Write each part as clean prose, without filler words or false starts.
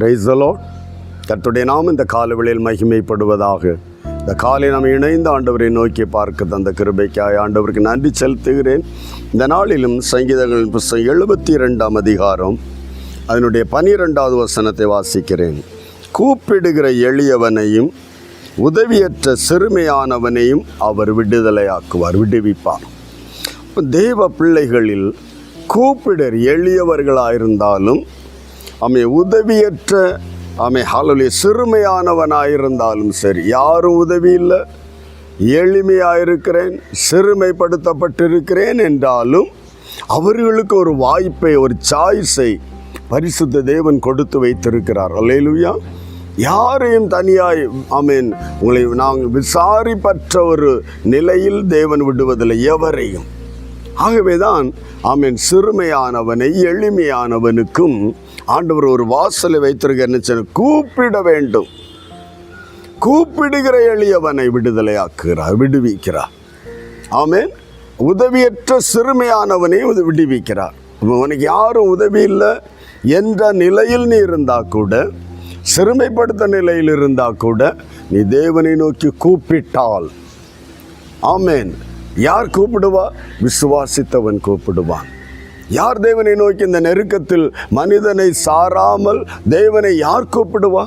Praise the Lord. கர்த்தருடைய நாமம் இந்த காலவெளியில் மகிமைப்படுவதாக. இந்த காலை நாம் இணைந்து ஆண்டவரை நோக்கி பார்க்க தந்த கிருபைக்காய் ஆண்டவருக்கு நன்றி செலுத்துகிறேன். இந்த நாளிலும் சங்கீதங்களின் புஸ்தகம் 72ஆம் அதிகாரம் அதனுடைய 12வது வசனத்தை வாசிக்கிறேன். கூப்பிடுகிற எளியவனையும் உதவியற்ற சிறுமையானவனையும் அவர் விடுதலையாக்குவார், விடுவிப்பார். தேவ பிள்ளைகளில் கூப்பிடர் எளியவர்களாயிருந்தாலும் உதவியற்ற சிறுமையானவனாயிருந்தாலும் சரி, யாரும் உதவி இல்லை, எளிமையாயிருக்கிறேன், சிறுமைப்படுத்தப்பட்டிருக்கிறேன் என்றாலும் அவர்களுக்கு ஒரு வாய்ப்பை, ஒரு சாய்ஸை பரிசுத்த தேவன் கொடுத்து வைத்திருக்கிறார். அல்லேலூயா. யாரையும் தனியாய் உங்களை நாங்கள் விசாரிப்பற்ற ஒரு நிலையில் தேவன் விடுவதில்லை, எவரையும். ஆகவேதான் சிறுமையானவனை எளிமையானவனுக்கும் ஆண்டவர் ஒரு வாசலை வைத்திருக்க கூப்பிட வேண்டும். கூப்பிடுகிற எளியவனை விடுதலையாக்குகிறார், விடுவிக்கிறார். ஆமென். உதவியற்ற சிறுமையானவனை விடுவிக்கிறார். உனக்கு யாரும் உதவி இல்லை என்ற நிலையில் நீ இருந்தா கூட, சிறுமைப்படுத்த நிலையில் இருந்தா கூட, நீ தேவனை நோக்கி கூப்பிட்டால், ஆமென், யார் கூப்பிடுவா? விசுவாசித்தவன் கூப்பிடுவான். யார் தேவனை நோக்கி இந்த நெருக்கத்தில் மனிதனை சாராமல் தேவனை யார் கூப்பிடுவா?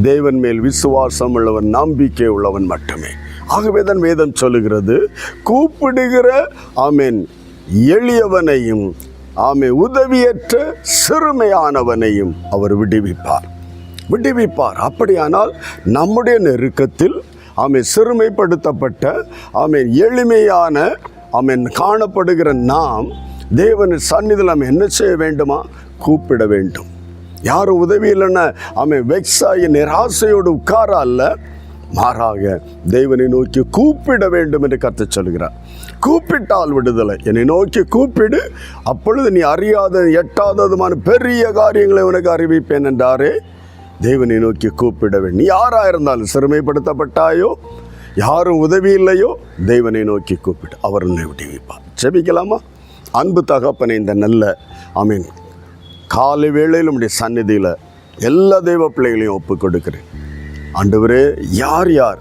தேவன் மேல் விசுவாசம் உள்ளவன், நம்பிக்கை உள்ளவன் மட்டுமே. ஆகவே தான் வேதம் சொல்லுகிறது, கூப்பிடுகிற எளியவனையும் உதவியற்ற சிறுமையானவனையும் அவர் விடுவிப்பார். அப்படியானால் நம்முடைய நெருக்கத்தில் சிறுமைப்படுத்தப்பட்ட எளிமையான காணப்படுகிற நாம் தேவன் சந்நிதியில் நாம் என்ன செய்ய வேண்டுமா? கூப்பிட வேண்டும். யாரும் உதவி இல்லைன்னா வெக்ஸாகி நிராசையோடு உட்கார அல்ல, மாறாக தேவனை நோக்கி கூப்பிட வேண்டும் என்று கர்த்தர் சொல்கிறார். கூப்பிட்டால் விடுதலை. என்னை நோக்கி கூப்பிடு, அப்பொழுது நீ அறியாத எட்டாததுமான பெரிய காரியங்களை உனக்கு அறிவிப்பேன் என்றாரே. தேவனை நோக்கி கூப்பிட வேண்டும். நீ யாராக இருந்தாலும், சிறுமைப்படுத்தப்பட்டாயோ, யாரும் உதவி இல்லையோ, தேவனை நோக்கி கூப்பிட்டு அவர் உன்னை விடுவிப்பார். ஜெபிக்கலாமா? அன்பு தகப்பனை, இந்த நல்ல காலை வேளையில் நம்முடைய சந்நிதியில் எல்லா தெய்வ பிள்ளைகளையும் ஒப்பு கொடுக்கிறேன். ஆண்டவரே, யார் யார்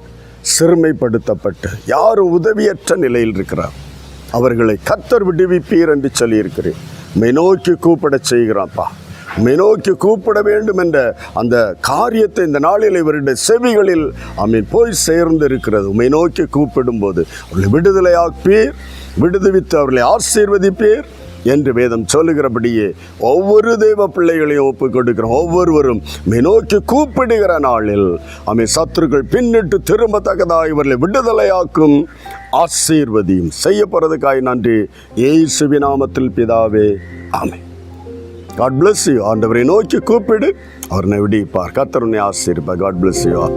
சிறுமைப்படுத்தப்பட்டு யாரும் உதவியற்ற நிலையில் இருக்கிறார், அவர்களை கர்த்தர் விடுவிப்பீர் என்று சொல்லியிருக்கிறேன். உம்மை நோக்கி கூப்பிட செய்கிறான்ப்பா. உம்மை நோக்கி கூப்பிட வேண்டும் என்ற அந்த காரியத்தை இந்த நாளில் இவருடைய செவிகளில் போய் சேர்ந்து இருக்கிறது. உம்மை நோக்கி கூப்பிடும்போது அவர்களை விடுதலையாப்பீர், விடுவித்து அவர்களை ஆசீர்வதிப்பீர் என்று வேதம் சொல்லுகிறபடியே ஒவ்வொரு தெய்வ பிள்ளைகளையும் ஒப்பு கொடுக்கிறோம். ஒவ்வொருவரும் நோக்கி கூப்பிடுகிற நாளில் சத்துருக்கள் பின்னிட்டு திரும்பத்தக்கதாக இவர்களை விடுதலையாக்கும் ஆசீர்வதியும் செய்யப்படுறதுக்காய் நன்றி. இயேசுவின் நாமத்தில் பிதாவே, ஆமென். God bless you. ஆண்டவரை நோக்கி கூப்பிடு, அவரை விடுவிப்பார். கர்த்தர் உன்னை ஆசீர்வதிப்பார். God bless you all.